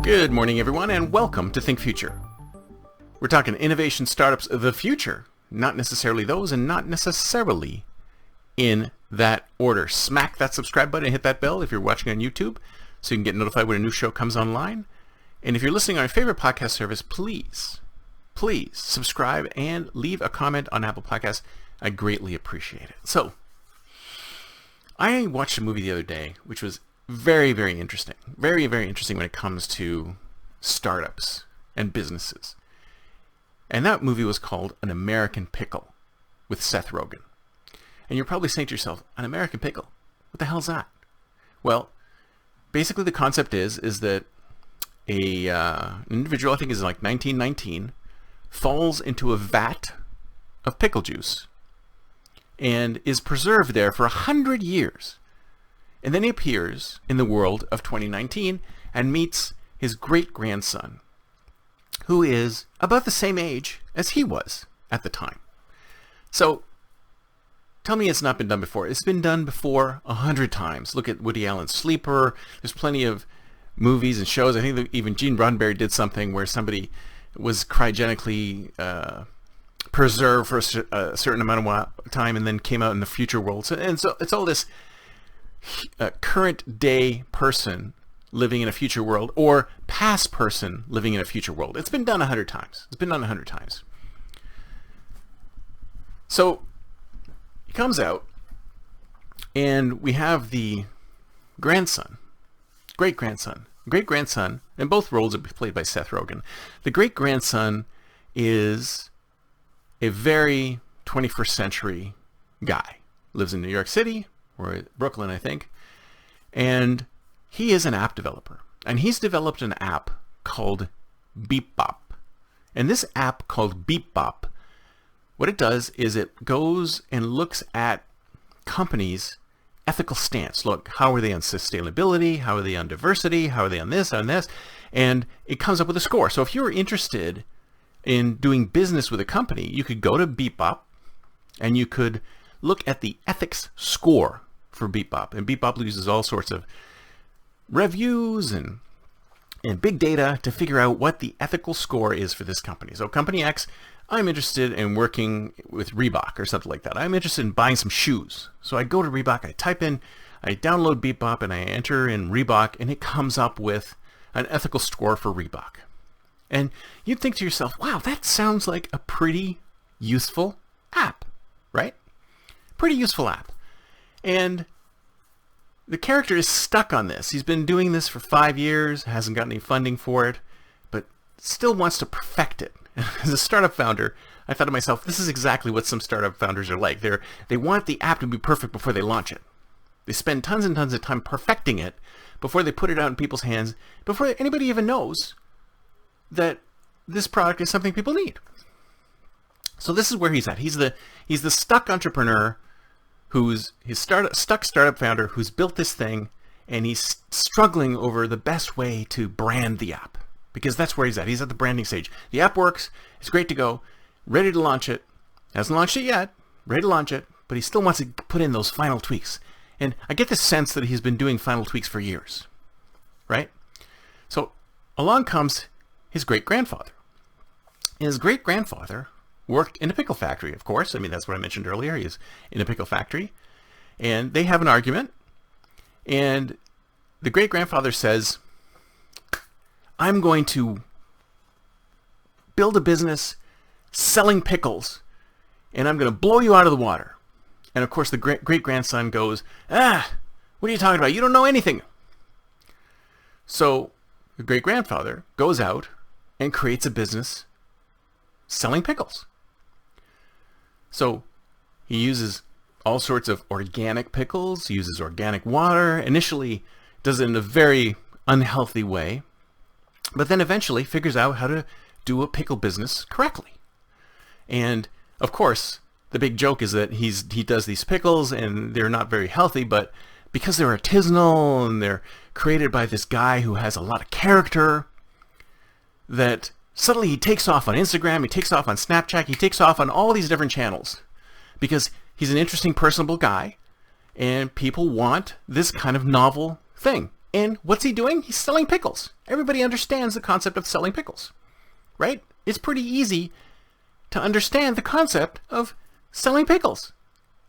Good morning, everyone, and welcome to Think Future. We're talking innovation startups of the future, not necessarily those, and not necessarily in that order. Smack that subscribe button and hit that bell if you're watching on YouTube so you can get notified when a new show comes online. And if you're listening on your favorite podcast service, please subscribe and leave a comment on Apple Podcasts. I greatly appreciate it. So, I watched a movie the other day, which was very, very interesting. Very, very interesting when it comes to startups and businesses. And that movie was called An American Pickle with Seth Rogen. And you're probably saying to yourself, An American Pickle? What the hell's that? Well, basically the concept is that an individual, I think is like 1919, falls into a vat of pickle juice and is preserved there for 100 years. And then he appears in the world of 2019 and meets his great-grandson, who is about the same age as he was at the time. So, tell me it's not been done before. It's been done before 100 times. Look at Woody Allen's Sleeper. There's plenty of movies and shows. I think that even Gene Roddenberry did something where somebody was cryogenically preserved for a certain amount of time and then came out in the future world. So it's all this current day person living in a future world or past person living in a future world. It's been done 100 times. It's been done 100 times. So he comes out and we have the grandson, great-grandson, and both roles are played by Seth Rogen. The great-grandson is a very 21st century guy. Lives in New York City, or Brooklyn, I think. And he is an app developer. And he's developed an app called Bebop. And this app called Bebop, what it does is it goes and looks at companies' ethical stance. Look, how are they on sustainability? How are they on diversity? How are they on this, on this? And it comes up with a score. So if you're interested in doing business with a company, you could go to Bebop and you could look at the ethics score for Bebop. And Bebop uses all sorts of reviews and big data to figure out what the ethical score is for this company. So company X, I'm interested in working with Reebok or something like that. I'm interested in buying some shoes. So I go to Reebok, I download Bebop and I enter in Reebok and it comes up with an ethical score for Reebok. And you'd think to yourself, wow, that sounds like a pretty useful app, right? Pretty useful app. And the character is stuck on this. He's been doing this for 5 years, hasn't gotten any funding for it, but still wants to perfect it. As a startup founder, I thought to myself, this is exactly what some startup founders are like. They want the app to be perfect before they launch it. They spend tons and tons of time perfecting it before they put it out in people's hands, before anybody even knows that this product is something people need. So this is where he's at. He's the stuck entrepreneur stuck startup founder who's built this thing, and he's struggling over the best way to brand the app, because that's where he's at. He's at the branding stage. The app works. It's great to go. Ready to launch it. Hasn't launched it yet. Ready to launch it, but he still wants to put in those final tweaks. And I get the sense that he's been doing final tweaks for years, right? So along comes his great-grandfather. His great-grandfather worked in a pickle factory, of course. I mean, that's what I mentioned earlier. He's in a pickle factory. And they have an argument. And the great-grandfather says, I'm going to build a business selling pickles, and I'm going to blow you out of the water. And of course, the great-grandson goes, what are you talking about? You don't know anything. So the great-grandfather goes out and creates a business selling pickles. So he uses all sorts of organic pickles, uses organic water, initially does it in a very unhealthy way, but then eventually figures out how to do a pickle business correctly. And of course, the big joke is that he does these pickles and they're not very healthy, but because they're artisanal and they're created by this guy who has a lot of character, that suddenly he takes off on Instagram, he takes off on Snapchat, he takes off on all these different channels because he's an interesting, personable guy, and people want this kind of novel thing. And what's he doing? He's selling pickles. Everybody understands the concept of selling pickles, right? It's pretty easy to understand the concept of selling pickles.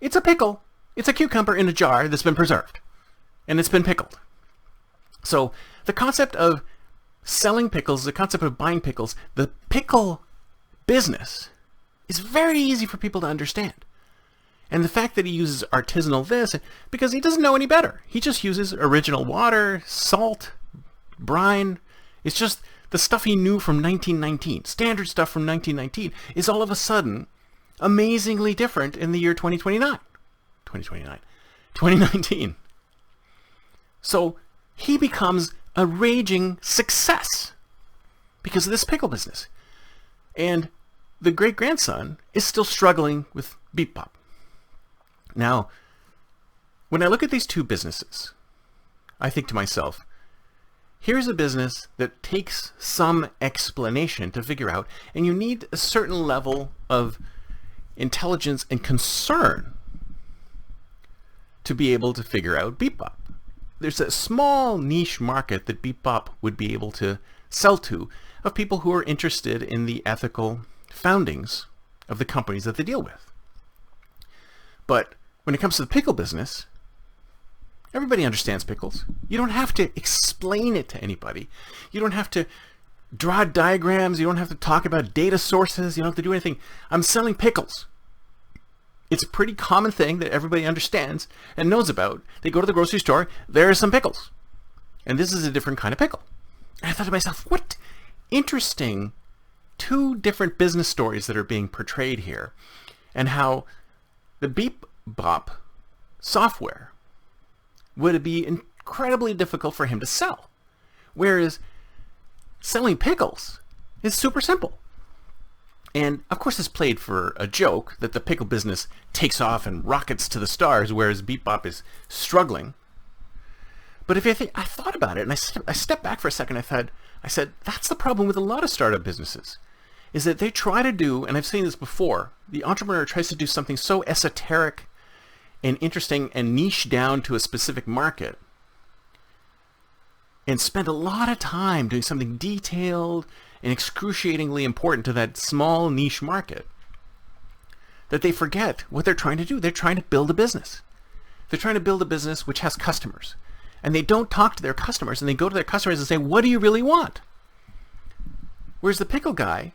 It's a pickle. It's a cucumber in a jar that's been preserved, and it's been pickled. So the concept of selling pickles, the concept of buying pickles, the pickle business is very easy for people to understand. And the fact that he uses artisanal this, because he doesn't know any better. He just uses original water, salt, brine. It's just the stuff he knew from 1919. Standard stuff from 1919 is all of a sudden amazingly different in the year 2019. So he becomes a raging success because of this pickle business. And the great-grandson is still struggling with Bebop. Now, when I look at these two businesses, I think to myself, here's a business that takes some explanation to figure out, and you need a certain level of intelligence and concern to be able to figure out Bebop. There's a small niche market that Bebop would be able to sell to of people who are interested in the ethical foundings of the companies that they deal with. But when it comes to the pickle business, everybody understands pickles. You don't have to explain it to anybody. You don't have to draw diagrams. You don't have to talk about data sources. You don't have to do anything. I'm selling pickles. It's a pretty common thing that everybody understands and knows about. They go to the grocery store, there are some pickles. And this is a different kind of pickle. And I thought to myself, what interesting two different business stories that are being portrayed here, and how the Bebop software would be incredibly difficult for him to sell. Whereas selling pickles is super simple. And of course it's played for a joke that the pickle business takes off and rockets to the stars, whereas Bebop is struggling. But if I thought about it, and I stepped back for a second, I said, that's the problem with a lot of startup businesses, is that they try to do, and I've seen this before, the entrepreneur tries to do something so esoteric and interesting and niche down to a specific market, and spend a lot of time doing something detailed and excruciatingly important to that small niche market, that they forget what they're trying to do. They're trying to build a business. They're trying to build a business which has customers. And they don't talk to their customers, and they go to their customers and say, what do you really want? Whereas the pickle guy,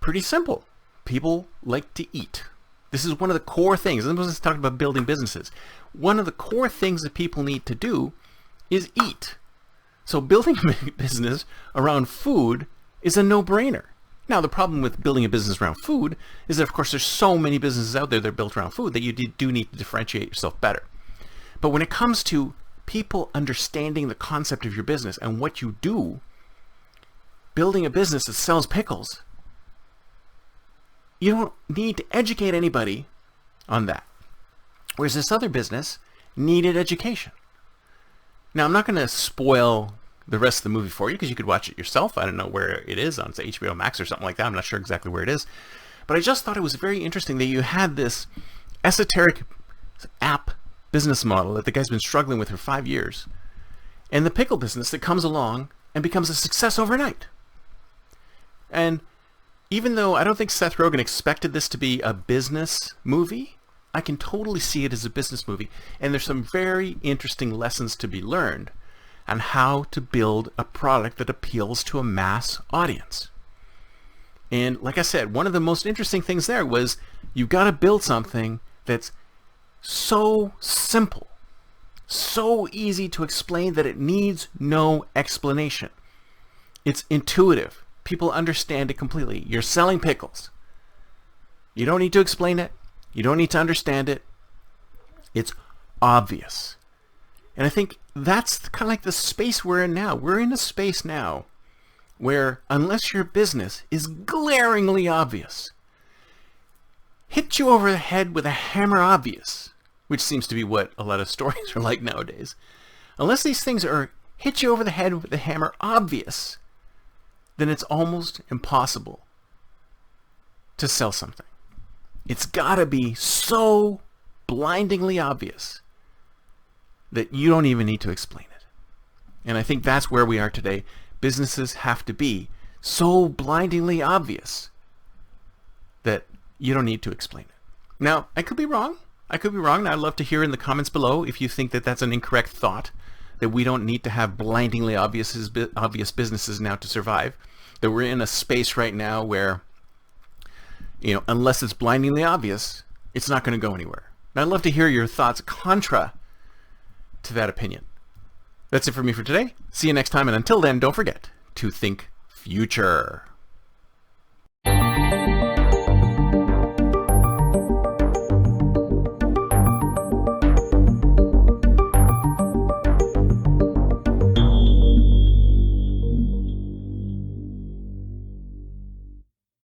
pretty simple. People like to eat. This is one of the core things. And this is talking about building businesses. One of the core things that people need to do is eat. So building a business around food is a no-brainer. Now, the problem with building a business around food is that, of course, there's so many businesses out there that are built around food that you do need to differentiate yourself better. But when it comes to people understanding the concept of your business and what you do, building a business that sells pickles, you don't need to educate anybody on that. Whereas this other business needed education. Now, I'm not going to spoil the rest of the movie for you because you could watch it yourself. I don't know where it is, on say HBO Max or something like that. I'm not sure exactly where it is. But I just thought it was very interesting that you had this esoteric app business model that the guy's been struggling with for 5 years, and the pickle business that comes along and becomes a success overnight. And even though I don't think Seth Rogen expected this to be a business movie, I can totally see it as a business movie. And there's some very interesting lessons to be learned on how to build a product that appeals to a mass audience. And like I said, one of the most interesting things there was you've got to build something that's so simple, so easy to explain that it needs no explanation. It's intuitive. People understand it completely. You're selling pickles. You don't need to explain it. You don't need to understand it. It's obvious. And I think that's kind of like the space we're in now. We're in a space now where unless your business is glaringly obvious, hit you over the head with a hammer obvious, which seems to be what a lot of stories are like nowadays. Unless these things are hit you over the head with a hammer obvious, then it's almost impossible to sell something. It's got to be so blindingly obvious that you don't even need to explain it. And I think that's where we are today. Businesses have to be so blindingly obvious that you don't need to explain it. Now, I could be wrong. I'd love to hear in the comments below if you think that that's an incorrect thought, that we don't need to have blindingly obvious businesses now to survive, that we're in a space right now where, unless it's blindingly obvious, it's not going to go anywhere. And I'd love to hear your thoughts contra to that opinion. That's it for me for today. See you next time, and until then, don't forget to think future.